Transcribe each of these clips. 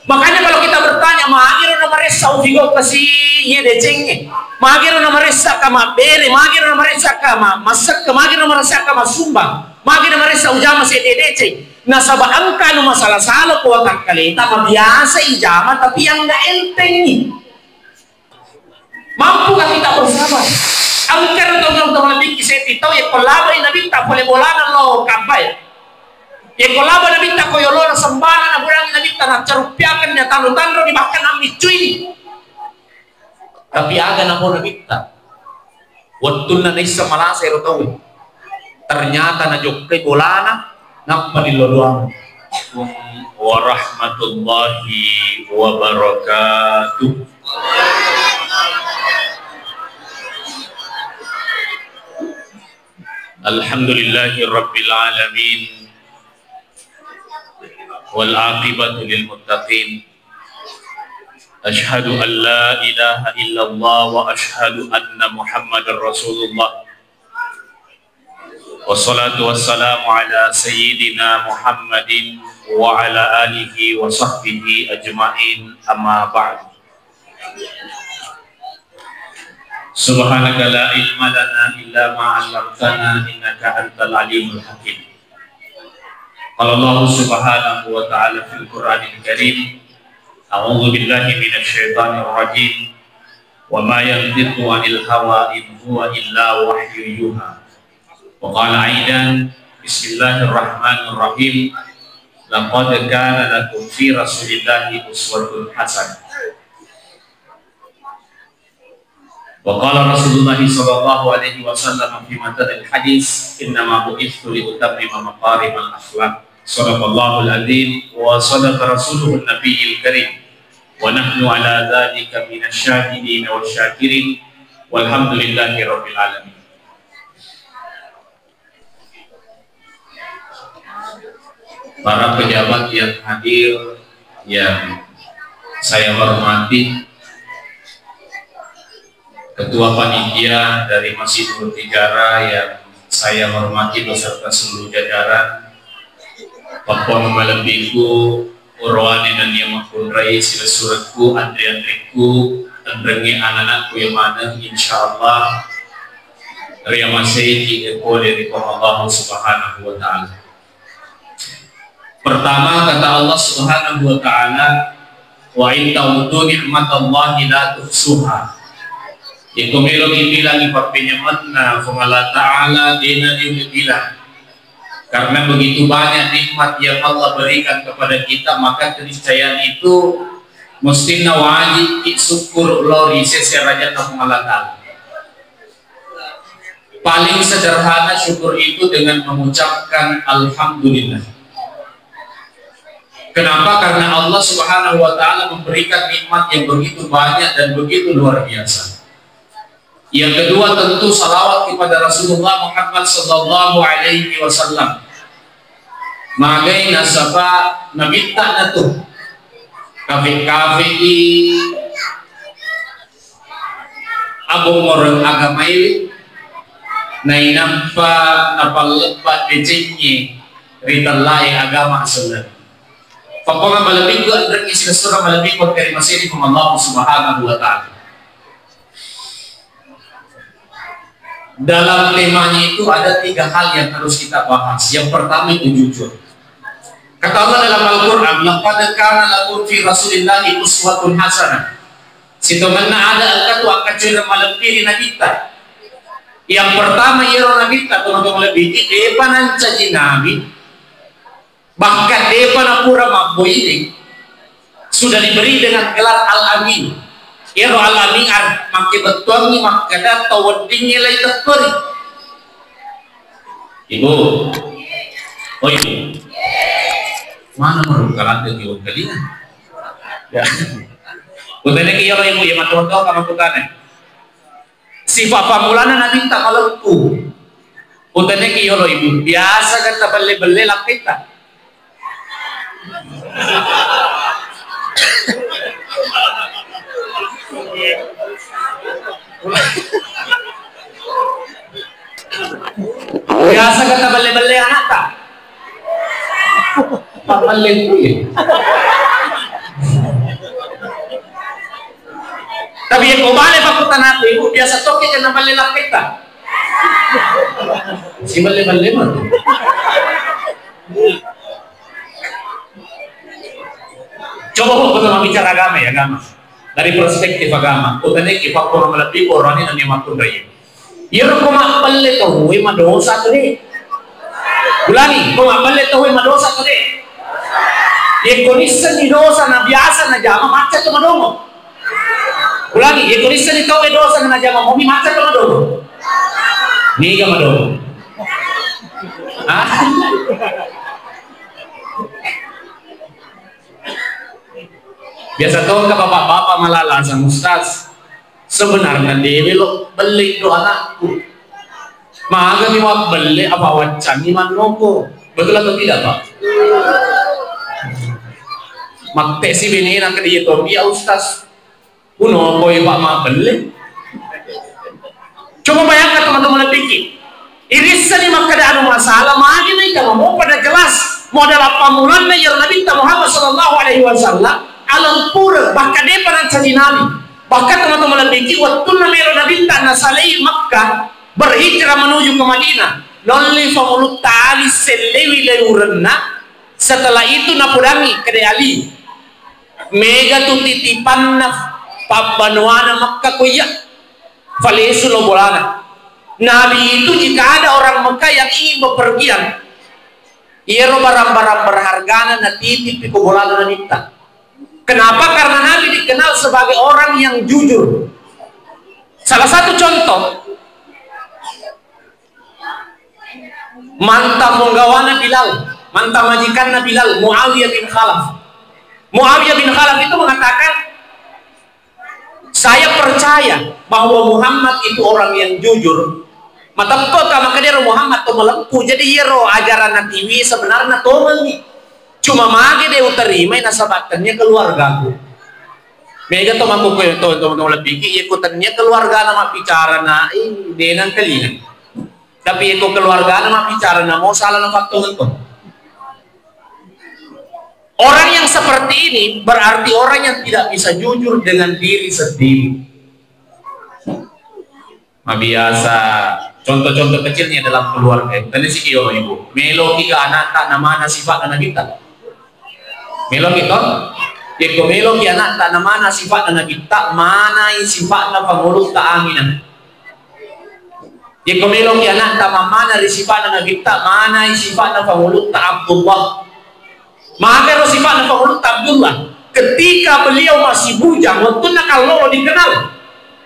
Makanya kalau kita bertanya, magiro na maresa ufigo kasi ye decengnya, magiro na maresa kama bere, magiro na maresa kama masak, magiro na maresa kama sumbang, magiro na maresa ujama se deceng. Nasaba angka no masalah salah kuat kalita mabiasa ijama tapi yang enggak enteng nih. Mampukah kita bersama? Angka no tong lebih kiseti tahu ya kolaba ina binta boleh bolana lo kabai. Yang kolaba na binta ko yolo na sambana na burang na binta na carupiakan na tanu-tanu di bahkan ambil cuy. Tapi aga na po na binta. Wattun na naisa malasa ero tahu. Ternyata na jokai bolana napa di lodoang. Warahmatullahi wabarakatuh. Alhamdulillahi rabbil alamin. Wal aqibatu lil muttaqin. Asyhadu an la ilaha illallah wa asyhadu anna Muhammadar Rasulullah. Wassalatu wassalamu ala sayyidina Muhammadin wa ala alihi wa sahbihi ajma'in, amma ba'd. Subhanaka la ilma lana illa ma 'allamtana innaka antal alimul hakim. Qala Allah subhanahu wa ta'ala fil Qur'anil Karim, a'udzu billahi minasy syaithanir rajim, wa ma yantiqu 'anil hawa in huwa illa wahyu yuha. Wa qala aidan, bismillahirrahmanirrahim, laqad kana lakum fi rasulillahi uswatun hasanah. Wa qala Rasulullah sallallahu alaihi wasallam fi matnil hadis, innama bu'ithtu li utammima maqarimal akhlaq. Sadaqallahul azim wa sadaqa rasuluhun nabiyil karim. Wa nahnu ala dzalika minasyahidin wasyakirin walhamdulillahi rabbil alamin. Para pejabat yang hadir yang saya hormati, Ketua Panitia dari Masjid Mutiara yang saya hormati beserta seluruh jajaran, Papon Malambiku, Urwani dan Yamakun Rais, Suratku, Andrianriku, Andrengi anak-anakku yang mana insyaallah Ria masih dieko dari Allah subhanahu wa ta'ala. Pertama kata Allah subhanahu wa ta'ala, wa in ta'udu ni'matallahi la tuhsuha. Itu melok ibilang ipapinyamatna fungala ta'ala dina dibilang. Karena begitu banyak nikmat yang Allah berikan kepada kita, maka keniscayaan itu mesti wajib syukur lori seseraja fungala ta'ala. Paling sederhana syukur itu dengan mengucapkan alhamdulillah. Kenapa? Karena Allah subhanahu wa ta'ala memberikan nikmat yang begitu banyak dan begitu luar biasa. Yang kedua tentu salawat kepada Rasulullah Muhammad sallallahu alaihi wasallam. Magai nasaba nabita na to. Kafe-kafe abong morang agamay na inampa napalepat dejenye ritalay agama asalan. Papungan malabing ko ang isi surah malabing ko kay masiri kung Allah subhanahu wa ta'ala. Dalam temanya itu ada 3 hal yang harus kita bahas. Yang pertama itu jujur. Kata Allah dalam Al-Quran, laqad kana lakum fi rasulillahi uswatun hasanah. Situ mana ada angkat akan cerita malam ini nabita. Yang pertama yero nabita tolong lebih depan ancaji nabi. Bahkan depan apura mampu ini sudah diberi dengan gelar Al-Amin. Yero Al-Amin makin betul ni makada tawadingnya lagi terkori. Ibu, oh ibu, mana merupakan ada di kalian? Ya, bukannya kira ibu yang matuan kau kamu bukannya. Si papa mulana nabi tak kalau tu, bukannya kira ibu biasa kata beli-beli lah kita. Biasa kata bale-bale anak tak? Papalin tu ya. Tapi yang kau balik pakutan aku ibu biasa toke jangan balik kita. Si balik mana? Coba kau sama bicara agama ya agama. Dari perspektif agama, kau tanya faktor melatih orang ini yang makun gaya. Ia kau mak balik kau, ia dosa tu deh. Ulangi, kau mak balik kau, ia dosa tu deh. Ia kondisi di dosa na biasa na jama macam tu madomo. Ulangi, ya kondisi di kau dosa na jama momi macam tu madomo. Ni ga madomo. Biasa tahu ke bapak-bapak malala sang ustaz. Sebenarnya dia lo beli do anakku. Maga ni wak beli apa wacan ni manoko. Betul atau tidak pak? Makte si bini nak dia tu dia ustaz. Uno boy pak mak beli. Coba bayangkan teman-teman pikir. Irisan ni maka ada masalah. Magi ni kalau mau pada jelas modal apa mulanya yang Nabi Muhammad sallallahu alaihi wasallam alam pura bahkan dia pernah jadi nabi. Bahkan teman-teman pikir waktu Nabi nasalai Makkah berhijrah menuju ke Madinah. Lolli famulut ta'ali selewi leurenna. Setelah itu napudangi ke Ali. Mega tu titipan na pabanuana Makkah kuya. Falesu lo bolana. Nabi itu jika ada orang Mekah yang ingin bepergian, ia barang-barang berharga na titip ke bolana nita. Kenapa? Karena Nabi dikenal sebagai orang yang jujur. Salah satu contoh, mantan menggawana Bilal, mantan majikan Bilal, Muawiyah bin Khalaf. Muawiyah bin Khalaf itu mengatakan, saya percaya bahwa Muhammad itu orang yang jujur. Matampo maka dia Muhammad to melempu. Jadi hero ajaran TV sebenarnya to nih. Cuma mage dia uterima nasabatannya keluarga aku. Mega to mampu ko to lebih ikutannya keluarga nama bicara na denan kalian. Tapi itu keluarga nama bicara na mau salah na faktor itu. Orang yang seperti ini berarti orang yang tidak bisa jujur dengan diri sendiri. Biasa contoh-contoh kecilnya dalam keluarga. Tadi sih kyo ibu. Melo kita anak tak nama sifat anak kita. Melo kita. Jika melo kita anak tak nama sifat anak kita, mana sifat na pangulog ta aminan. Jika melo kita anak tak mana sifat anak kita, mana sifat na pangulog ta Abdullah. Maka sifat na pangulog ta Abdullah. Ketika beliau masih bujang, waktu na kalau dikenal.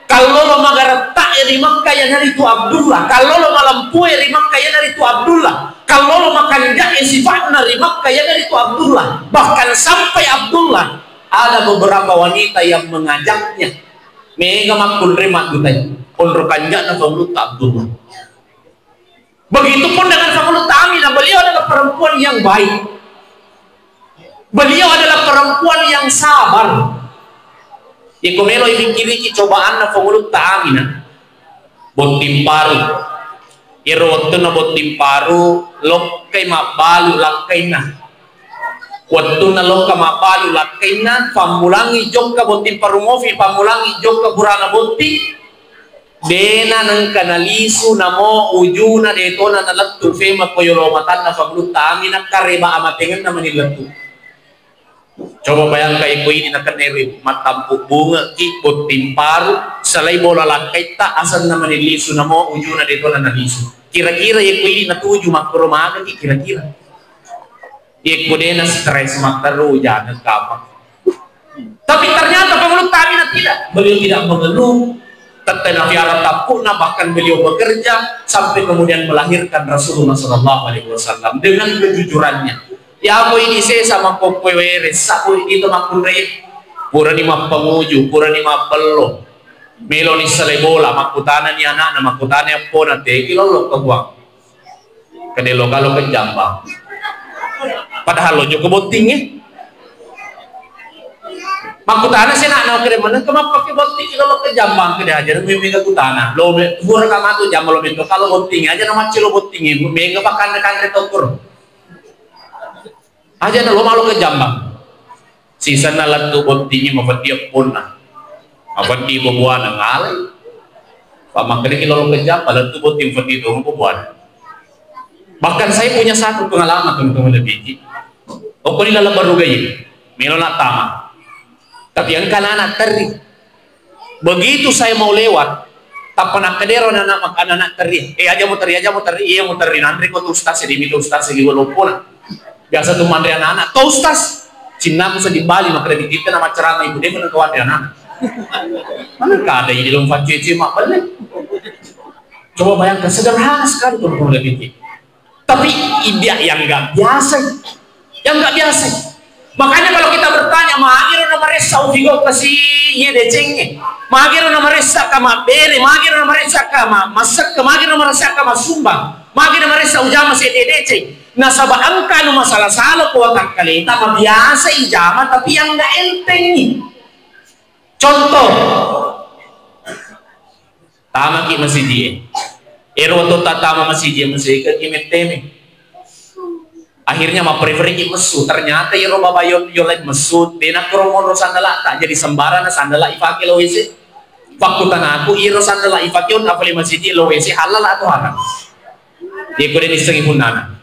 Kalau lo magaretak di Makkah yang hari itu Abdullah, kalau lo malampui di Makkah yang hari itu Abdullah, kalau lo makanjak sifatnya di Makkah yang hari itu Abdullah. Bahkan sampai Abdullah ada beberapa wanita yang mengajaknya. Mega makul remat gutai, konrokanjak na famulut Abdullah. Begitupun dengan famulut Aminah, beliau adalah perempuan yang baik. Beliau adalah perempuan yang sabar. Iku melo ibikiri cobaan na pangulog ta Aminah. Botim paru. Iro waktu na botim paru lok kay mabalu lakay na. Waktu na lok ka mabalu lakay na pamulangi jog ka botim paru mofi pamulangi jog ka burana botim. Dena ng kanaliso na mo ujuna deto na nalatto fema koyolomatan na pangulog ta Aminah kareba amatengan na manilatu. Coba bayangkan ibu ini nak neri matampuk bunga ikut timparu salai bola langkai tak asal nama nilisu namo ujuna deto na nalisu. Kira-kira ibu ini natuju makro maga kira-kira. Ibu dena stres maktaru jangan kapak. Tapi ternyata pengeluh Aminah tidak. Beliau tidak mengeluh. Tetena fiara tapuna bahkan beliau bekerja sampai kemudian melahirkan Rasulullah SAW dengan kejujurannya. Ya aku ini saya sama kokwe weres, aku itu makunre, pura ni mapanguju, pura ni mapelo, melo ni salebola, makutana ni anak, makutana yang pona te, kilolo kaguang, kadelo kalau kejambang, padahal lo juga boting makutana sih nak kere mana, kenapa pakai boting kilolo kejambang kede aja, mega kutana, lo pura kamatu jam lo mega kalau boting aja nama cilo boting, mega pakan tokur. Aja na lo malu ke jambang. Sisa na latu bontingi mafatiap pun na. Apa di bubuan ngalai. Pak makanya kalau kejam pada tubuh tim fadi itu bubuan. Bahkan saya punya satu pengalaman teman-teman lebih. Oke di dalam baru gaya, melona tama. Tapi yang anak teri. Begitu saya mau lewat, tak pernah kedero anak teri. Aja mau teri, iya mau teri. Nanti kau ustaz di mitu ustaz di walaupun. Biasa tuh mandri anak-anak. Kau ustaz, Cina aku sedih Bali maka kita nama ceramah ibu dia pun kawan anak. Mana ada yang di lompat cuci mak balik. Coba bayangkan sederhana sekali teman-teman lebih. Tapi ide yang nggak biasa, Makanya kalau kita bertanya, magiro na maresa ufigo kasi ye decenge, magiro na maresa kama bere, magiro na maresa kama masak, magiro na maresa kama sumbang, magiro na maresa ujama si deceng. Nasaba angka no masalah salo ko ang kalita, mabiasa ijama tapi yang nggak enteng nih. Contoh, tama ki masih dia. Ero to tatama masih dia masih ke imeteme. Akhirnya mah preferensi mesut. Ternyata ero babayon yolet mesut. Dena kromono sandala tak jadi sembarana sandala ifake lo wese. Fakutan aku ero sandala ifake on apalagi masih dia lo wese halal atau haram. Dia kode niseng ibu nana.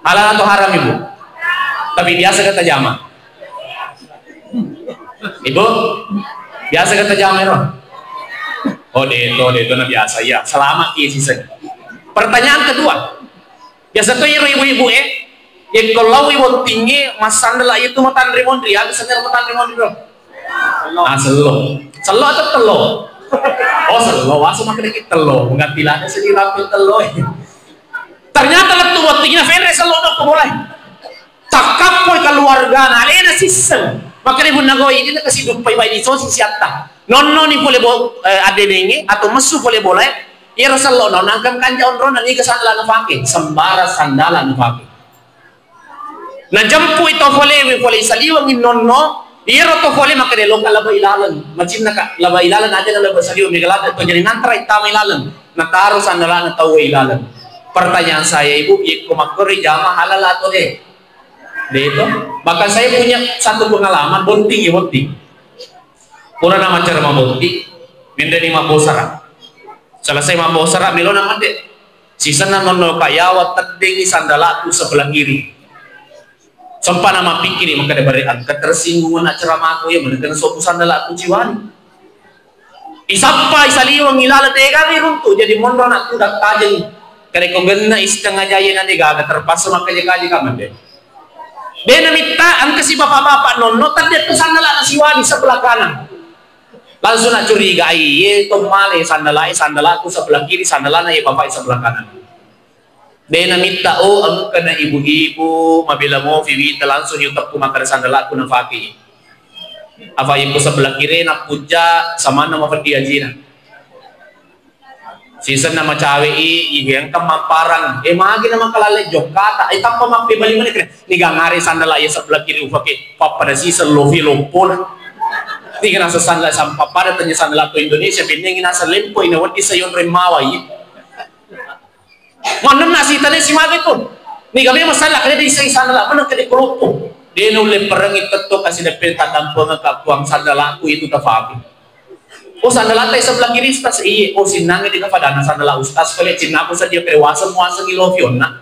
Halal atau haram ibu? Tapi biasa kata jama. Ibu biasa kata jama ero. Oh itu na biasa ya. Selamat ya sisa. Pertanyaan kedua. Biasa tuh ibu-ibu yang kalau ibu tinggi mas sandal itu matan remondri, ada sendiri matan remondri bro. Selo atau telo? Oh selo, wasu makin dikit telo. Enggak tilanya sedih rapil telo. Ternyata letu buat tingginya fere selo dok boleh. Cakap pun keluarga, nah ada sistem. Makanya ibu nagoi ini kasih dupai bayi di sosi siapa? Nono ni boleh ada nengi atau mesu boleh. Ya Rasulullah nono angkam kanja onron dan ikan sandalan nafake, sembara sandalan nafake. Nah jampu itu boleh saliwang nono. Ya roto boleh maka dia lokal laba ilalan. Macam nak laba ilalan aja laba saliwang migalat atau jadi nantra itama ilalan. Nataruh sandalan atau ilalan. Pertanyaan saya ibu, kumakuri jama halal atau deh? Itu. Bahkan saya punya satu pengalaman bonting. Pura nama cara mabonti, mendeni mabosara. Selesai mabosara, milo nama dek. Sisa nono kayawat terding sandalaku sebelah kiri. Sempat nama pikir maka ada barian ketersinggungan nak ceramah aku ya menekan suatu sandalaku jiwani. Isapa isaliwang ilala tega runtuh jadi mondo nak tudak tajeng. Kare kau gena istengah jaya nanti gagal terpaksa maka kaji kaman deh. Dia minta angka si bapak-bapak nono tadi tu sandalak siwani sebelah kanan. Langsung nak curigai, ye tomale sandalaku sebelah kiri, sandalana ye bapak sebelah kanan. Dia minta ang kana ibu-ibu mabila mo viwita langsung yutak ko makan sandalaku na faki. Apa ibu sebelah kiri nak puja sama nama dia jina. Season nama cawe yang kemamparan, magi nama kalale jok kata, tanpa mapi balik mana kira, ni gangari sandala ye sebelah kiri ufake, pada season lovi lompol. Ni kena sandal sampai pada tanya sandal aku Indonesia bintang nasa lempo ina wati sayon remawa yi. Mana nasi tadi si magi tu. Ni kami masalah kena di sandal mana kena keropok. Dia nulis perang itu tu kasih dapat tandang pengekap buang sandal aku itu tafabi. Oh sandal atas sebelah kiri ustaz iya. Oh sinangnya di kepadana sandal ustaz kalau cina aku saja kerewasa muasa ngilovion nak.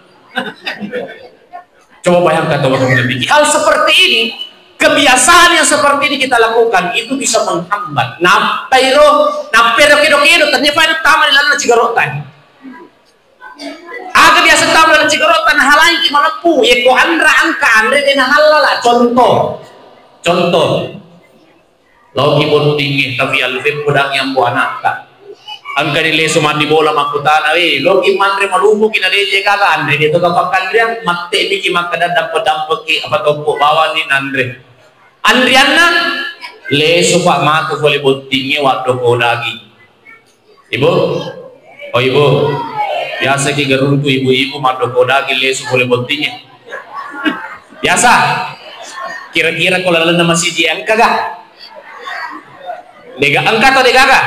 Coba bayangkan teman-teman lebih. Hal seperti ini. Kebiasaan yang seperti ini kita lakukan itu bisa menghambat. Napero kido ternyata itu taman di dalam cigarotan. Aga biasa taman dalam cigarotan halain di mana pu. Ya ko andra angka andre dina halala. Contoh. Logi bon tinggi tapi alfin pudang yang buah nakta. Angka di leso mandi bola makutana. Logi mandre malumbu kina deje kaka andre itu kapakan dia mate biki makada dapat ki apa topo bawa ni andre. Andriana leso pak matu boleh bontingnya waktu kau lagi. Ibu, oh ibu, biasa ki geruntu ibu-ibu matu kau lagi leso boleh bontingnya. Biasa. Kira-kira kalau lalu nama si jian kagak? Dega angkat atau dega?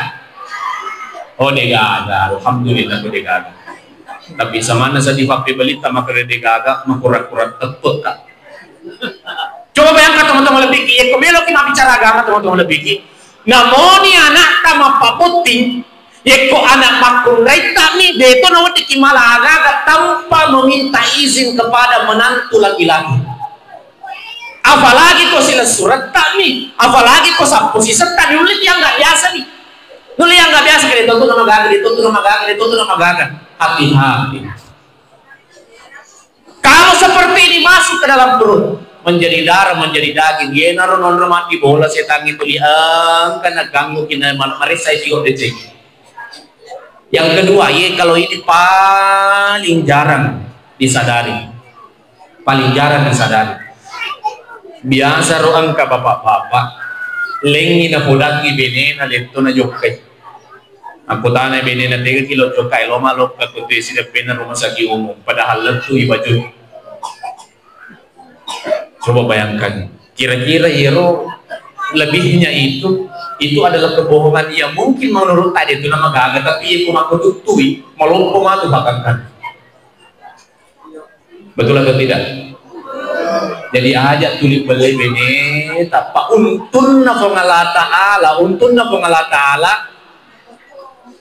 Oh dega, alhamdulillah dega. Tapi sama nasa di fakti belita maka dega makurat-kurat tepuk tak. Coba bayangkan teman-teman lebih, ya kemelo kita bicara agama teman-teman lebih. namoni anak tama paputing yeko anak makung reta nih deto nawa tikimalaga tanpa meminta izin kepada menantu laki-laki. Apalagi kau sila surat tak nih, apalagi kau sapu sisa tak nulis yang nggak biasa nih, nulis yang nggak biasa kayak itu nama gagal, itu nama gagal, itu nama gagal. Hati-hati. Kalau seperti ini masuk ke dalam perut, menjadi darah, menjadi daging. Ye naron mati bola setan itu liang karena ganggu kina mari saya juga decek. Yang kedua, ye kalau ini paling jarang disadari, paling jarang disadari. Biasa roang ka bapak-bapak lengi na pudangi bene na leto na jokai. Ang putana bene na 3 kilo jokai loma lok ka kutu sila pena rumah sakit umum padahal letu ibaju. Coba bayangkan, kira-kira hero lebihnya itu adalah kebohongan yang mungkin menurut tadi itu nama gagal, tapi aku maku tutui melompo matu bahkan. Betul atau tidak? Jadi aja tulis beli bene tapa untun na pengala ta'ala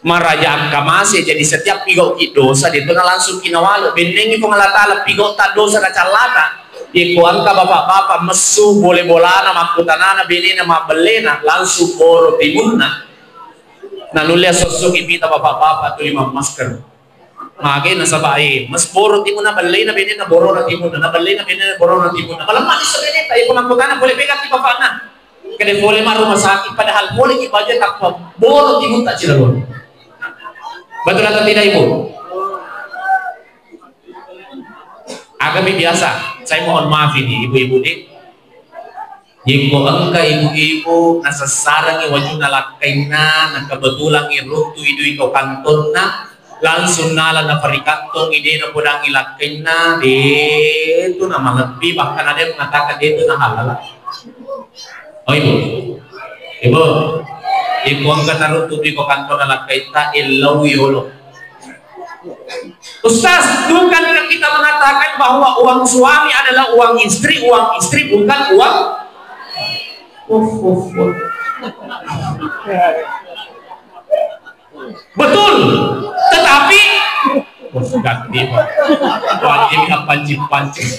maraja kamase. Jadi setiap pigo ki dosa dito na langsung kinawalo benengi pengala ta'ala pigo ta dosa na calata ikuan ka bapak-bapak mesu boleh bolana makutanana bene na mabelena langsung boro timunna nanulia sosok ibita bapak-bapak tu 5 masker mage na sabay mas boro timun na balay na binin na boro na timun na balay na binin na boro na timun na malam manis sa binin tayo kung magpagana boleh pegat di bapa na kada boleh maru masakit padahal boleh ki budget takwa boro timun tak sila boro. Betul atau tidak ibu? Agami biasa, saya mohon maaf ini ibu-ibu nih. Jiko angka ibu-ibu nasa sarang iwaju nalakaina na kebetulan irutu idu ikaw kanton na langsung nala na parikantong ide na podang ilakin na dito na malagpi bahkan ada yang mengatakan dito na halal. Oh ibu ang kanaruto ko kanton na lakaita ilaw yolo. Ustaz, bukan kita mengatakan bahwa uang suami adalah uang istri bukan uang betul, tetapi wajib pancing.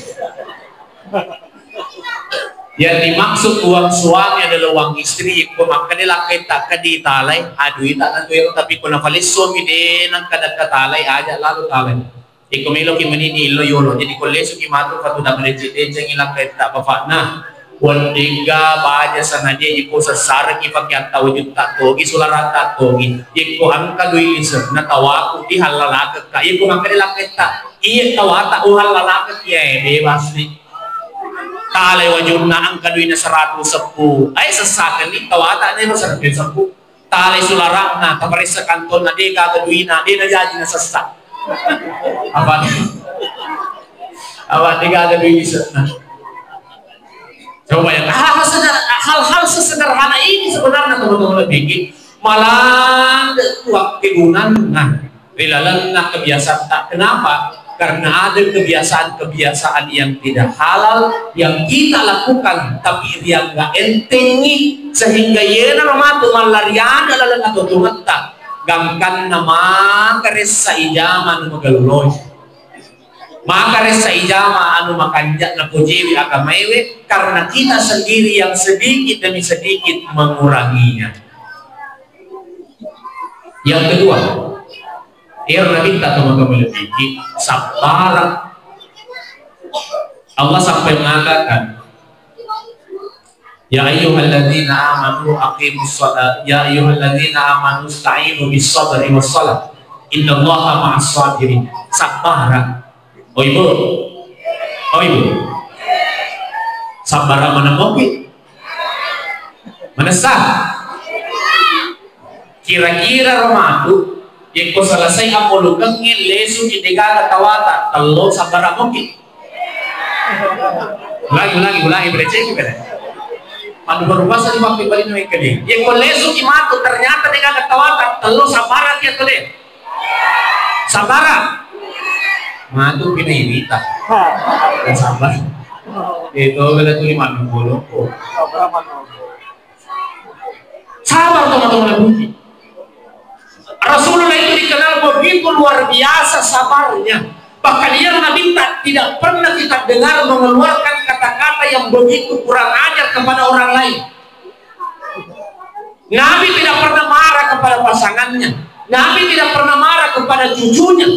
Yang dimaksud uang suami adalah uang istri. Kung makanilang kita kaditalay, aduh tak nantuyo tapi kung nafalis suami din ang kadagkatalay aja lalu talay. Ikumilo kimanini ilo yolo. Jadi kung leso kimato katuna malejite jang ilang kita bapak na. Wandiga baja sana dia iko sa sarang ipakyan tawajud tatogi sularan tatogi iko ang kaduilisem na tawaku di halalakak ka iko ang kanilakit ta iya tawata o halalakak ya bebas ni talay wajud na ang kaduin na 110 ay sasakan ni tawata na yung 110 talay sularan na taparis sa kanton na di kagaduin na di na jadi na sasak apa di kagaduin na. Coba ya, hal-hal sesederhana ini sebenarnya teman-teman lebih malah waktugunan dilalang kebiasaan tak. Kenapa? Karena ada kebiasaan yang tidak halal yang kita lakukan tapi yang nggak entengi sehingga yena mamatu malarian adalah atau tumata gangkan nama keresa ijaman magaluloy. Maka resa ijama anu makanjak na pujiwi agamewe karena kita sendiri yang sedikit demi sedikit menguranginya. Yang kedua, Nabi kita teman-teman lebih sabar. Allah sampai mengatakan, Ya ayyuhalladzina amanu aqimus shalah, ya ayyuhalladzina amanu ista'inu bis sabri was shalah. Innallaha ma'as sabirin. Sabar. Oh ibu, sabar mana kopi, mana sah. Kira-kira ramadu, yang kau selesai amulukan lesu kita tawata, kalau sabar kopi. Ulangi, berecek kita. Padu berubah sih waktu balik naik kene. Yang kau lesu kimatu ternyata dia tawata, kalau sabaran dia kene. Sabaran. Matu pinaibita dan sabar itu bila tuh 50 sabar teman-teman. Rasulullah itu dikenal begitu luar biasa sabarnya. Bahkan yang Nabi tidak pernah kita dengar mengeluarkan kata-kata yang begitu kurang ajar kepada orang lain. Nabi tidak pernah marah kepada pasangannya. Nabi tidak pernah marah kepada cucunya.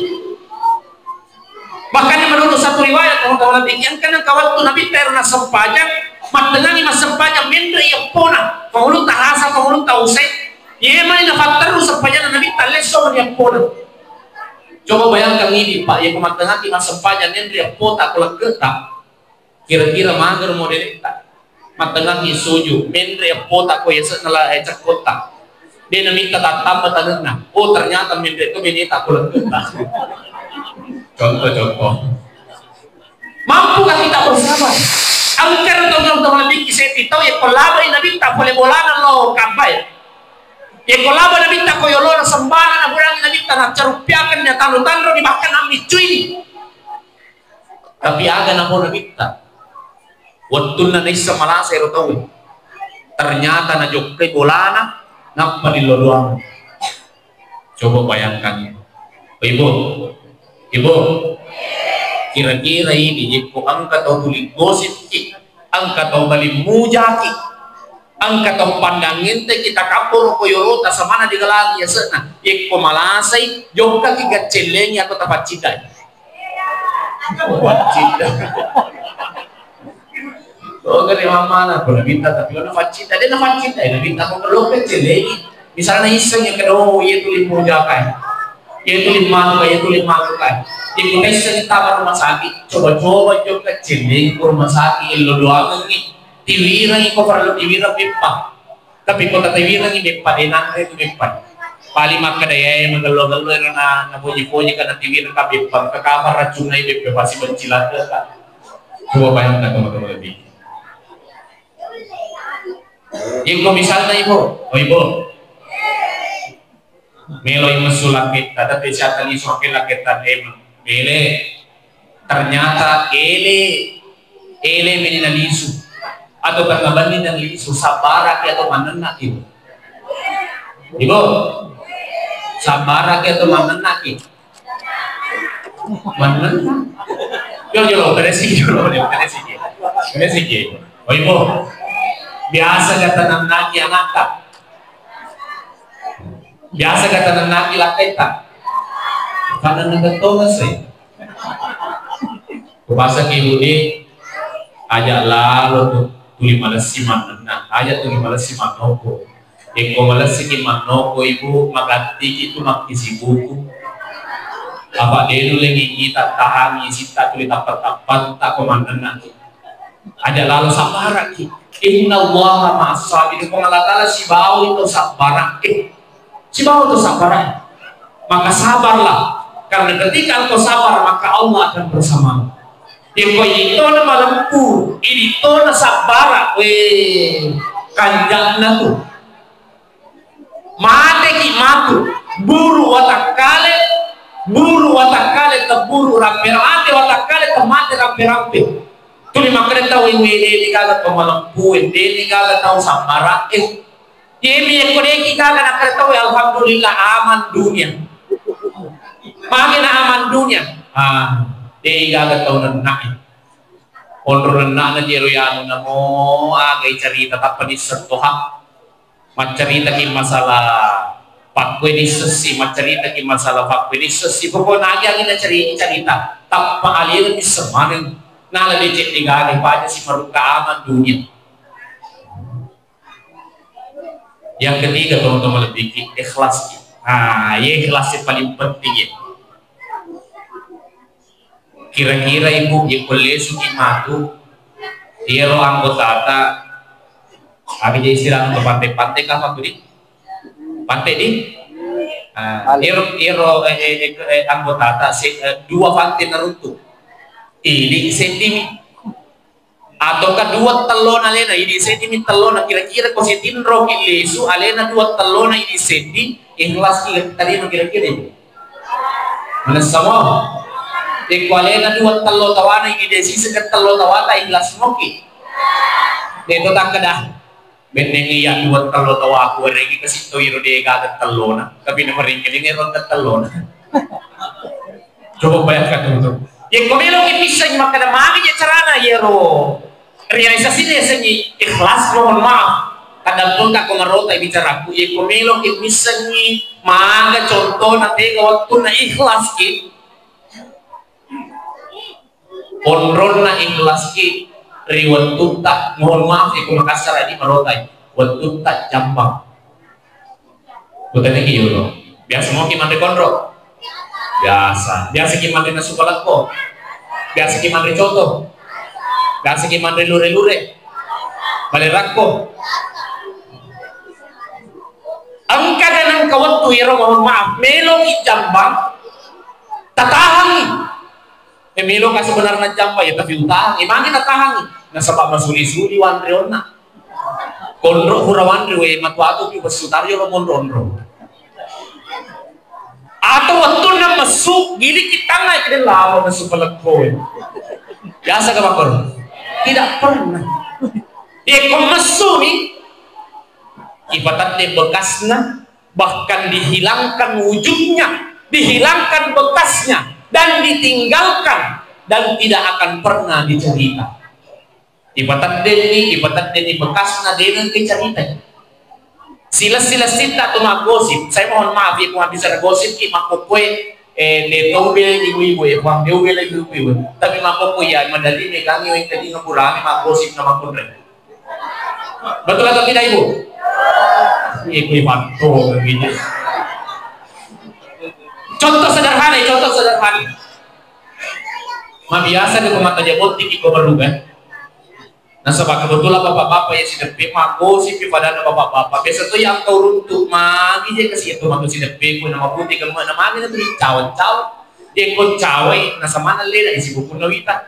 Bahkan menurut satu riwayat teman-teman yang kena kawal itu Nabi pernah sempajang matengani mas sempajang mendri yang pona pengulut tahasa pengulut tausai ya mana nak terus sempajang Nabi taleso yang pona. Coba bayangkan ini Pak yang matengani mas sempajang mendri yang pota kalau ketak kira-kira mager model tak matengani suju mendri yang pota ko yesa nala ecak kota dia minta tambah tanah. Oh ternyata mendri itu minta kalau ketak. Contoh-contoh. Mampukah kita bersabar? Angker teman-teman lebih kisah tahu ya kolaba ini nabi tak boleh bolanan lo kapai. Ya kolaba nabi tak koyolo sembarang na burang nabi tak nak cerupiakan ya tanu-tanu dimakan ambil cuy. Tapi aga namo nabi tak. Waktu na nisa malasa ero tahu. Ternyata na jokai bolana ngapa diloloang. Coba bayangkan. Ibu, kira-kira ini jika angkat atau tulis gosip angkat atau balik mujaki angkat atau pandangin teh kita kapur koyorota samana di galang ya sana jika malasai jongka kita celengi atau tempat cidai oh gak ada mana kalau minta tapi kalau tempat cidai dia tempat cidai minta kalau ke celengi misalnya iseng yang kedua ya tulis mujakai yaitu lima kan itu bisa kita rumah sakit coba-coba juga cending ke rumah sakit lo doang ini tiwirang iko perlu tiwirang pipa tapi kota tiwirang ini pipa denang itu pipa paling maka daya yang menggelo-gelo na bunyi-bunyi karena tiwirang ka pipa ke kamar racun na pipa pasti bencilat kan coba bayangkan teman-teman lebih yang misalnya ibu melo yang mesulakit ada pesat kali sokel lakitan mele ternyata ele meninalisu atau kagabani dan lisu sabarak atau manana ibu sabarak atau manana ibu manana yo beresi oh ibu biasa kata naki anak biasa kata naki laketa karena nagatonga sih bahasa ibu di ajak lalu tuh tuli malasi mana ajak tuli malasi manoko eko malasi ki manoko ibu magati itu makisi buku apa dulu lagi kita tahan isi tak tuli tapat tak komandan nanti ajak lalu sabarak inna Allah ma'asab itu pengalatala si bau itu sabarak si bau itu sabaran maka sabarlah karena ketika engkau sabar maka Allah akan bersamamu iko itu na malampu ini to na sabara kanjang na tu mate ki matu buru watakale teburu rampe-rampe watakale temate rampe-rampe tuli makanya tahu ini kagak pemalampu ini kagak tahu sabara Yemi yang kode kita kan akan tahu alhamdulillah aman dunia. Makin aman dunia. Dia agak tahu nak. Orang nak na jero yang namo agai cerita tak penis sertoha. Cerita ki masalah pakwe di sesi, cerita ki masalah pakwe di sesi. Pokoknya lagi kita cerita. Tak pahalir di semanin. Nala lecet tiga hari pada si meruka aman dunia. Yang ketiga teman-teman lebih ikhlas. Ikhlas yang paling penting ya. Kira-kira ibu yang boleh suki matu dia lo anggota kami jadi istirahat ke pantai kah pak Budi? Pantai di anggota dua pantai neruntuh ini sentimi ataukah dua telon alena ini senti telon kira-kira positin roh lesu alena dua telon ini senti ikhlas tadi kira-kira ini mana semua alena dua telon tawana ini desi sekat telon tawata ikhlas moki itu tak kedah Beneng iya dua telo tawa aku regi kasi to iro de gagat telo na. Tapi na maringkil ini ron telo na. Coba bayangkan itu. Yang komelo ipisah maka na magi ya carana yero. Realisasi dia senyi ikhlas mohon maaf. Kadang pun tak komarota bicara aku. Yang komelo ipisah ni maga contoh nanti waktu na ikhlas ki. Onron na ikhlas ki. Riwat tuntak, mohon maaf ya kalau kasar ini merotai wat tuntak jambang bukannya gitu loh. Biasa mau kimandri kondro biasa kimandri nasubalako biasa kimandri contoh biasa kimandri lure-lure balerakko ang kaganang kawat tuwiro mohon maaf melong jambang tatahangi Emilo ka sebenarnya jamba ya tapi utang imang kita tahan nasa pa masuli-suli wanre na kondro hurawanre we matwato pi basutaryo lo mondro atau waktu na masuk gili kita ngai ke lawa na supalagko biasa ka bakor tidak pernah kung masuk ni ibatat ni bekas na bahkan dihilangkan wujudnya dihilangkan bekasnya dan ditinggalkan dan tidak akan pernah dicerita. Ibatat deni bekasnya deni dicerita. Sila sita tu gosip. Saya mohon maaf ya kung bisa gosip ki makopwe de tobel ibu bang deubel ibu. Tapi makopwe ya madali me kami yang tadi ngurang makosip na makunre. Betul atau tidak ibu? Ibu bantu begini. Contoh sederhana. Biasa di pemata jabot tinggi ko barugan. Nasa kebetulan bapak-bapak yang sidepe mako si pada bapak-bapak. Biasa tuh yang kau runtuk magi je kasi itu mako sidepe ko nama putih ke mana magi na tuh cawan-cawan. Dia ko cawe nasa mana leda isi buku nawita.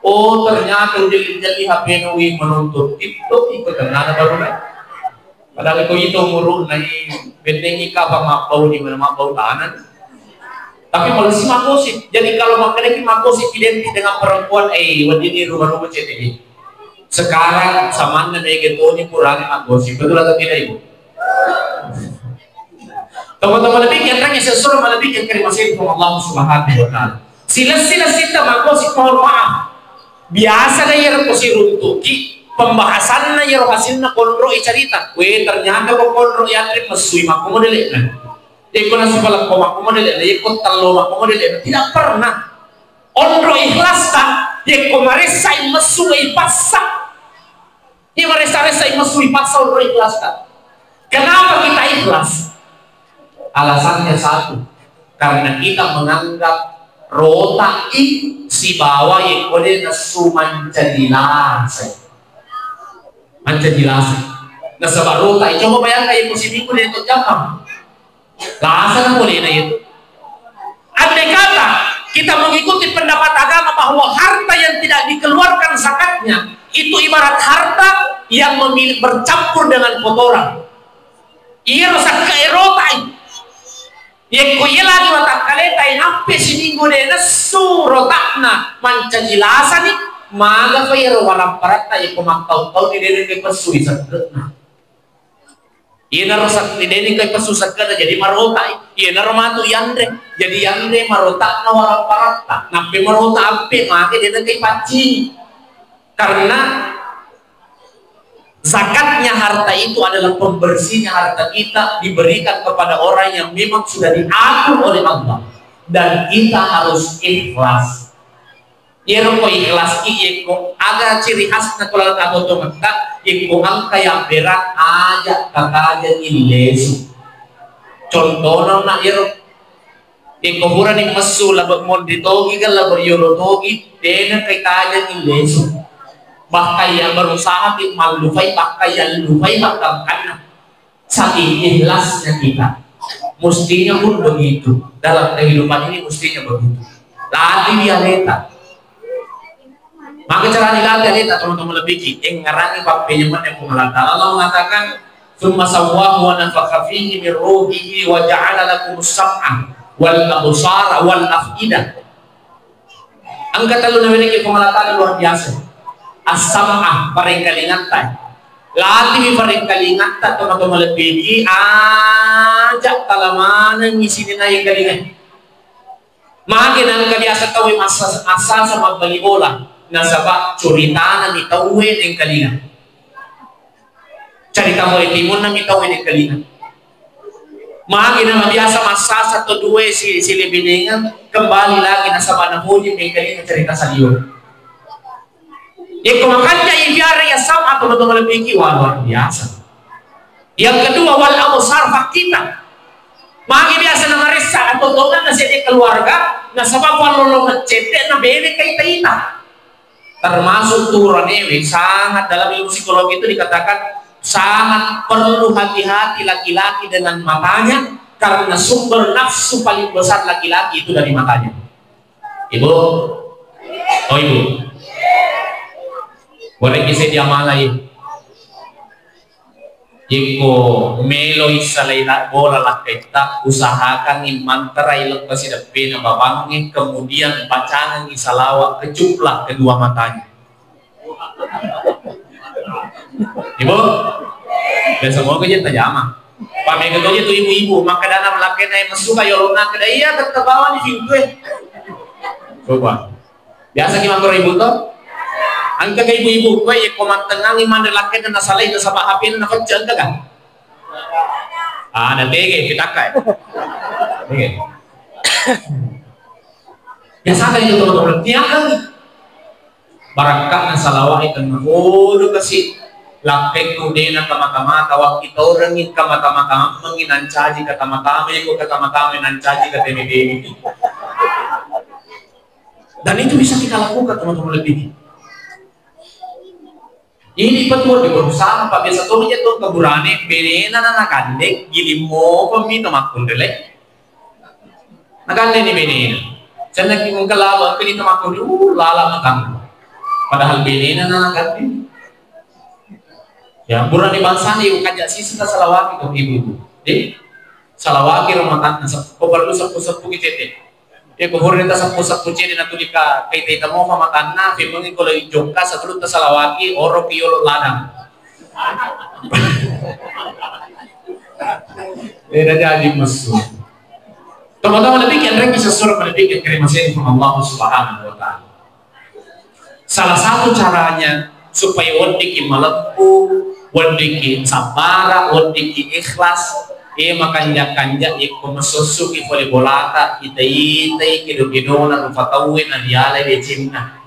Oh ternyata jeli HP nawi menuntut itu ikut tenang barugan. Padahal ko itu murun na bendengi ka bang mapau di mana mapau tahanan. Tapi kalau si makosip, jadi kalau makanya makosip identik dengan perempuan, ini rumah-rumah CTI. Sekarang sama dengan gitu ini kurang makosip, betul atau tidak ibu? Teman-teman lebih yang tanya sesuatu lebih yang terima kasih kepada Allah Subhanahu Wa Taala. Sila-sila kita makosip mohon maaf. Biasa deh yang kosi runtuki pembahasannya yang hasilnya kontrol cerita. Ternyata kok kontrol yang terima mesui makomodel. Ikut nasubalah koma komodel, ikut taloma komodel, tidak pernah. Ondro ikhlaskan, dia komaresai mesui pasak. Dia meresai mesui pasak ondro ikhlaskan. Kenapa kita ikhlas? Alasannya satu, karena kita menganggap rota si bawah yang kode nasu manjadilas. Nasabah rota, coba bayangkan yang musim minggu dia untuk jambang. Lahasan boleh na itu. Andai kata kita mengikuti pendapat agama bahwa harta yang tidak dikeluarkan zakatnya itu ibarat harta yang bercampur dengan kotoran. Ia rusak ke erotai. Yang kuya lagi watak kaletai hampir seminggu dena surotakna mancajilasan ni maga kaya walang parata yang kumaktaw-taw ni dena kay pasui sakatna. Iya narosak di deni kay pasusag ka na jadi marota. Iya naromatu yandre jadi yandre marota na warang parata. Napi marota ampe maki dena kay paci. Karena zakatnya harta itu adalah pembersihnya harta kita diberikan kepada orang yang memang sudah diatur oleh Allah dan kita harus ikhlas. Iya ko ikhlas ko aga ciri khas na kulal katoto magka iko ang kaya berat aja kakajan ilesu. Contoh na iro iko hura ning masu labag mon ditogi kan labag yolotogi dena kay kajan ilesu. Bahkaya berusaha di malufai bahkaya lufai bahkan sa ikhlasnya kita. Mestinya pun begitu dalam kehidupan ini mestinya begitu. Lagi dia leta. Maka cara dilatih kita teman-teman lebih yang ngarani papenya mana yang mengalata. Allah mengatakan, "Tsumma sawwahu wa nafakha fihi min ruhihi wa ja'ala lakum as-sam'a wal absara wal af'idah." Angkat lalu memiliki pemelataan luar biasa. As-sam'a paling kalingatan. Lati mi faring kalingat ta to mato malapigi ajak talamanan ngisi na yung kalingat. Magin ang kabiasa tawin asa sa magbali bola na sabak curitanan ni tawin ang kalingat. Cerita mo itimon na mitawin ang kalingat. Magin ang mabiasa masa sa to duwe si libiningan kembali lagi na sa panahon yung kalingat cerita sa liyo. Yang kumakanya ibiara ya sama atau betul lebih luar biasa. Yang kedua wal absar fakita. Magi biasa na marisa atau dongan na siya keluarga na sabab walolo ngecete na bene kay taita. Termasuk turun ini sangat dalam ilmu psikologi itu dikatakan sangat perlu hati-hati laki-laki dengan matanya karena sumber nafsu paling besar laki-laki itu dari matanya. Ibu, oh ibu. Boleh kisah dia malay. Iko melo isalay na bola lakita usahakan imantaray lepas idapin na babangin kemudian pacangan isalawa kecuplah kedua matanya. Ibu, dan semua kerja tajama. Pamai kedua itu ibu-ibu maka dana melaki na masuka yorona kada iya terbawa di pintu. Coba. Biasa gimana ibu tuh? Ang kagay ibu-ibu ko ay kumantangang iman lalaki na nasalay na sa mahapin na nakadyan ka ka. Natige, kita ka eh. Sige. Biasa kayo yung teman-teman. Tiyakan. Barangka ng salawa ay tanmahulo kasi lapek ko din ang kamata-mata. Wag ito rangin kamata-mata. Manginanchaji ka tamatama. Yung katamata nanchaji ka temi-temi. Dan itu bisa kita lakukan teman-teman lebih. Ini betul di perusahaan Pak biasa tuh nya tuh keburane benena na nakandek gilim mo pamito makundele nakande ni benena sana kung kalaban pinito makundele lala matang padahal benena na nakande ya burane bangsa ni yung kanya sisi ta salawaki to ibu salawaki ramatan sa kobarlo sa pusat pugitete kuhurin ta sa pusat puciri na tulika kay tita mo pamatan na fimungin ko lang yung ka sa tulog ta salawaki oro piyolo ladang tidak jadi musuh teman-teman lebih yang ring bisa suruh lebih kirimasin from Allah Subhanahu wa ta'ala. Salah satu caranya supaya wadiki melepuh wadiki sabara wadiki ikhlas makanya iko masusuki fole bolata itai kido-kidona rufatawin na diyalay becimna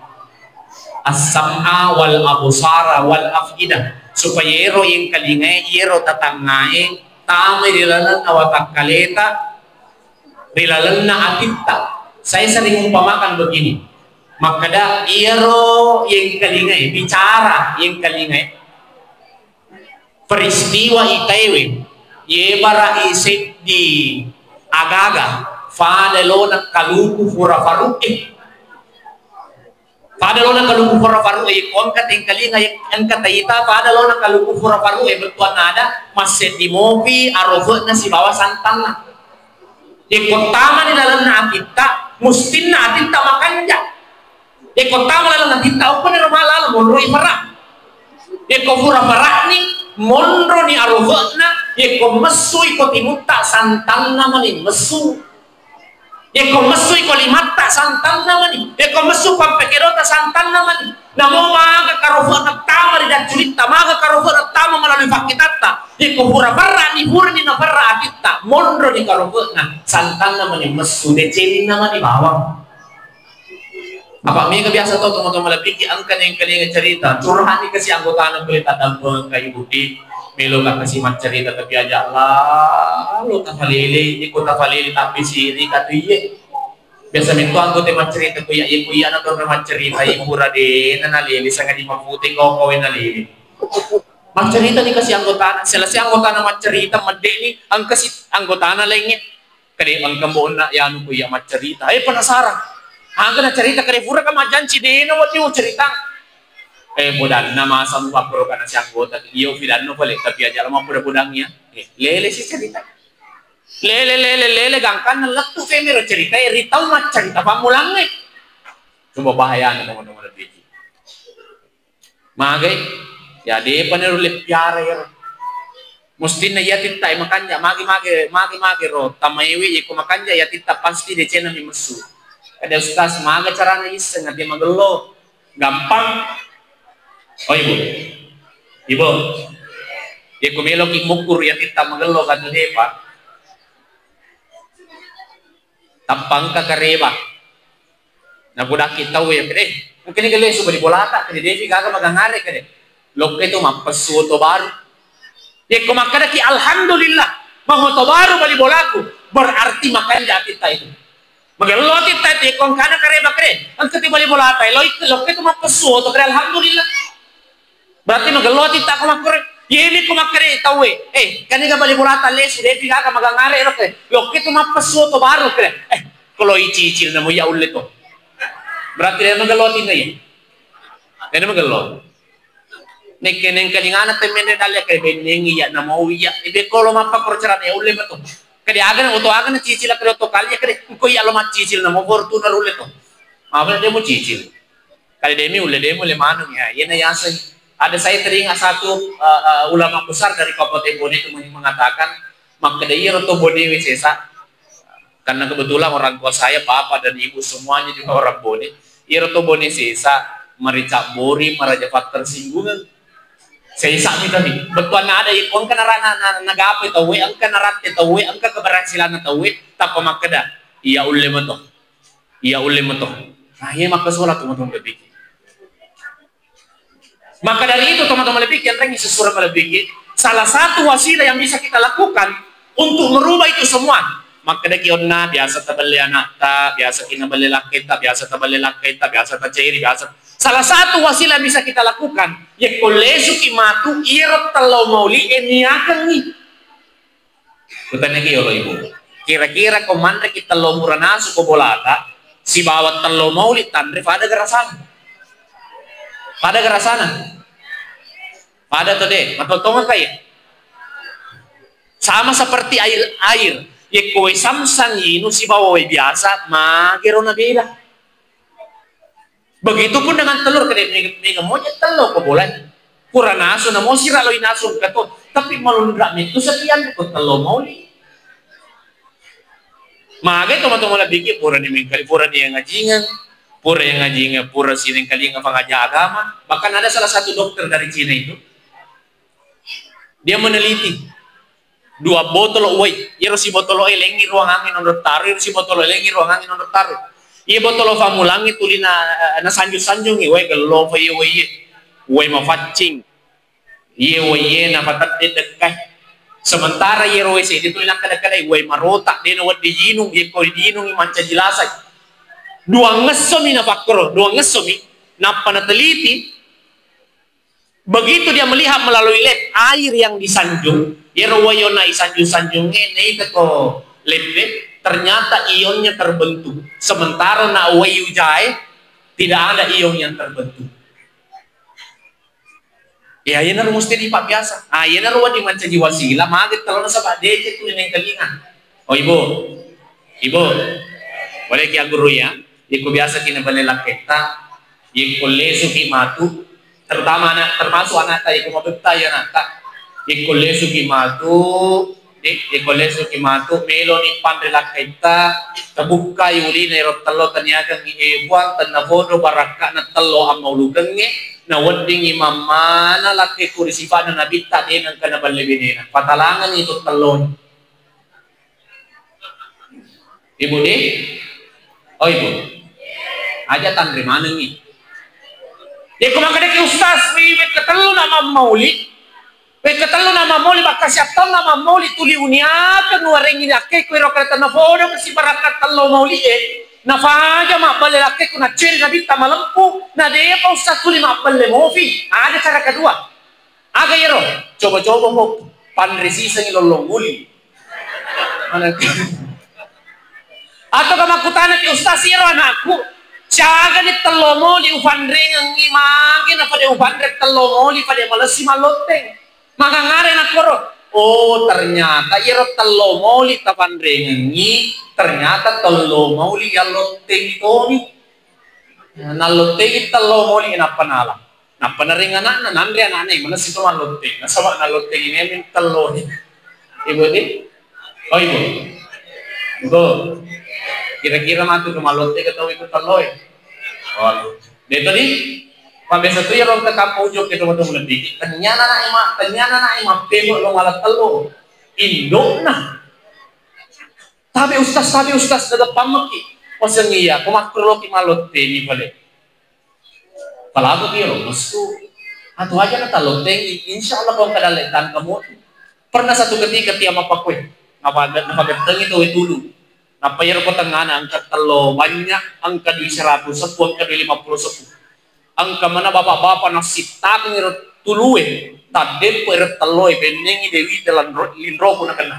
as-sam'a wal abusara wal af'idah supaya ero yung kalingay ero tatangay tamay rilalan na watak kaleta rilalan na atitta saya sering umpamakan begini makada ero yung kalingay bicara yung kalingay peristiwa itaiwin yebara isip di agaga fadelo na kaluku fura faruke fadelo na kaluku fura faruke kon kating kalinga ang katayita fadelo na kaluku fura faruke betuan nada maset di mopi arofo na si bawa santang na di kotama ni dalam na atita mustin na atita makanja di kotama dalam na atita upon ni rumalala monroi farak di kofura farak ni monro ni arofo na iko mesu iko timuta santang naman ni mesu iko mesu iko limata santang naman ni iko mesu pampekirota santang naman ni namo mga karofu na tama rin at sulit mga karofu na tama melalui fakitata iko hura-bara ni hura ni nabara atita monro ni karofu na santang naman ni mesu decilin naman ni bawang apa may kebiasa to teman-teman lebih ang kanyang cerita curhat ni kasi anggota ng kulit at ang kayo budi melo ka kasi cerita tapi aja lah lo tafalili ikut tafalili tapi siri katuye biasa minto anggota cerita kuya na to cerita ipura de nanalili sa ngadi maputi ko kawin nalili cerita ni kasi anggota sila si anggota na cerita madde ni ang kasi anggota na lainnya kadi ang kambuon na yan kuya cerita ay penasaran hanggang na cerita kadi pura ka majan si de na wati mo cerita budan nama sama papro kana si anggota iyo fidan no pala tapi aja lama budangnya lele si cerita lele gangkan lektu femero cerita ritau mat cerita pamulang coba bahaya teman-teman lebih magai Ya de panerulip piara ya. Mustina ya titta makanya magi ro tamaiwi ko makanya ya titta pasti de chena mi musu. Ada ustaz maga carana iseng dia magelo. Gampang. Oh ibu. Ibu. Iku melo ki mukur ya titta magelo kan de pa. Tampang ka kareba. Na budak kita we kede. Mungkin gele su bari bolata kede devi gaga magangare kede. Lokke itu mapesu to baru. Ya kumakada ki alhamdulillah mau to baru bali bolaku berarti makanya kita itu. Magalo kita itu kong kana kare bakre. Ang kati bali bolata lokke itu mapesu to kare alhamdulillah. Berarti magalo kita kumakre. Yemi kumakre tawe. Kaniga bali bolata les devi gaga magangare lokke itu mapesu to baru kare. Kalau icicil na mo ya ulit to. Berarti dia magalo tin na yan. Dia magalo. Nekeneng kadingana temene dalia kay benengi ya na mauya ibe kolo mapakorcharan e ulle mato kadi agana oto agana cicila kare to kalya kare ko ya lo mat cicil na mo fortuna ulle to abana demo cicil kali demi ulle demo le manu ya yena yasa ada saya teringat satu ulama besar dari Kabupaten Bone itu mengatakan makadaya roto Bone wisesa karena kebetulan orang tua saya papa dan ibu semuanya juga orang Bone roto Bone sesa mericak bori meraja tersinggungan. Saya isami tadi, betul na ada ikon ka nagapo ito we, ang kanarat ito we, ang kakabarasilan na ito we, tapo makada, iya ulle mo to. Nah, iya makasulat teman-teman lebih. Maka dari itu teman-teman lebih, yang tadi sesuatu lebih, salah satu wasilah yang bisa kita lakukan untuk merubah itu semua. Maka dari kionna biasa tabali anak ta, biasa kinabali lakita, biasa tabali lakita, biasa tacairi, biasa. Salah satu wasilah bisa kita lakukan ya kolesu kimatu irot talau mauli eniakan nih. Kutanya ki yolo ibu. Kira-kira komandre kita lo muranasu ko bolata si bawat talau mauli tandre pada gerasana. Pada tuh deh, matotong kayak sama seperti air. Ya kowe samsang inu si bawai biasa magero na beda. Begitupun dengan telur kede mega monyet telur ko boleh kurang naso na mo sira lo inaso kato tapi malundra itu sekian ko telur mau ni maga teman-teman lebih pura di mingkali pura yang ngajingan pura sini kali ngaja agama bahkan ada salah satu dokter dari Cina itu dia meneliti 2 botol oi si botol oi lengi ruang angin onder taruh si botol oi lengi ruang angin onder taruh. Iya botol famulangi tulina na sanjung we gelo fa we mafatching ye na patat dekai sementara ye roe se ditulina kada we marota de no wadi jinung ye ko jinung manca jelasai dua ngesomi na fakro dua ngesomi na panateliti begitu dia melihat melalui led air yang disanjung ye roe yona isanjung ini ko led ternyata ionnya terbentuk sementara na wayu jai tidak ada ion yang terbentuk ya yana mesti di pak biasa yana ruwa di manca jiwa sila magit kalau sa pak deje tu yang kelingan oh ibu boleh kia guru ya iku biasa kina balela kita iku lesu kimatu termasuk anak iku mabukta ya anak iku lesu kimatu Ikolesu kimatu melo ni pandela kita terbuka yuli nero telo taniaga ngi ebuan tanabodo baraka na telo amaulugange na wading imamana laki kurisipa na nabita dengan kana balebinena patalangan itu telo ibu deh oh ibu aja tandri mana nih dia kumakade ki ustaz wiwit ketelu nama maulid ketelu nama moli bakal siapkan nama moli tuli uniakan warengi laki kuiro kereta na fodo kasi barakat telo moli na faja mak bale laki kuna ciri nabi tamalempu na dia pa ustaz tuli mak bale mofi ada cara kedua aga yero coba-coba mo panresi sangi lolong muli atau kamakutana ti ustaz yero anakku siaga ni telo moli ufandring ang imagi na pada ufandring telo moli pada malasi maloteng maka ngare nak koro oh ternyata iro telo moli tapandrengi ternyata telo moli yaloteng toni naloteng telo moli inapa nala Nah peneringan anak nanti anak mana situ maluting, nah sama maluting ini min telur. Ibu ini, oh ibu, ibu, kira-kira mantu ke maluting atau itu telur? Oh, dari tadi, pambe satu ya orang tekap ujung kita betul lebih. Ternyata nak emak tembok lo malah telur. Indo nah. Tapi ustaz dapat pamaki. Pasang iya, kumakur lo ki maluting ini balik. Kalau aku kira, masku, atau aja na taloteng, insya Allah kau kadaletan kamu. Pernah satu ketika tiap apa kue, napagateng itu dulu. Napayar ko tangana angkat telo banyak angka 200 10 angka 50 10. Angka mana bapak-bapak nasitang ngiro tuluwe, tadem ko eret telo benengi dewi telan lindro pun akan.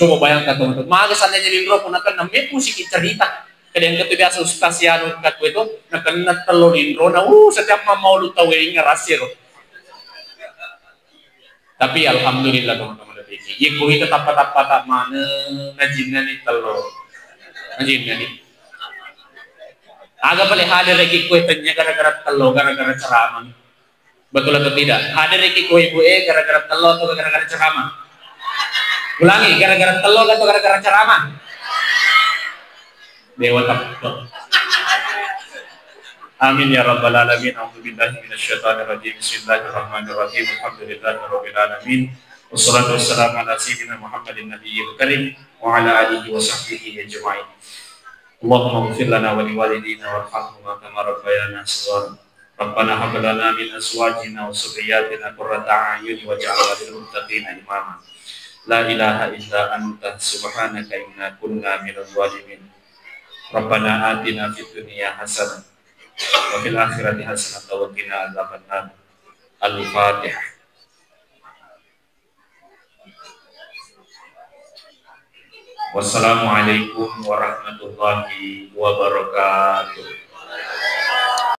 Coba bayangkan teman-teman, maga sananya lindro pun akan namanya musik cerita. Kadang itu biasa ustaz yang kat itu nak telur indro na setiap mau lu tahu ini ngerasir. Tapi alhamdulillah teman-teman lebih. Ya kue tetap tak mana ngajinnya nih telur. Ngajinnya nih. Agak boleh hadir lagi kue tanya gara-gara telur, gara-gara ceramah. Betul atau tidak? Hadir lagi kue gara-gara telur atau gara-gara ceramah? Ulangi, gara-gara telur atau gara-gara ceramah? Dewa takut. Amin ya rabbal alamin. A'udzubillahi minasyaitonir rajim. Bismillahirrahmanirrahim. Alhamdulillahirabbil alamin. Wassalatu wassalamu ala sayyidina Muhammadin nabiyil karim wa ala alihi wa sahbihi ajma'in. Allahumma ighfir lana wa liwalidina warhamhuma kama rabbayana shaghira. Rabbana hab lana min azwajina wa dhurriyyatina qurrata a'yun waj'alna lil muttaqina imama. La ilaha illa anta subhanaka inna kunna minadh dhalimin. Rabbana atina fid dunya hasanah wa fil akhirati hasanah wa qina adzabannar. Al-Fatihah. Wassalamualaikum warahmatullahi wabarakatuh.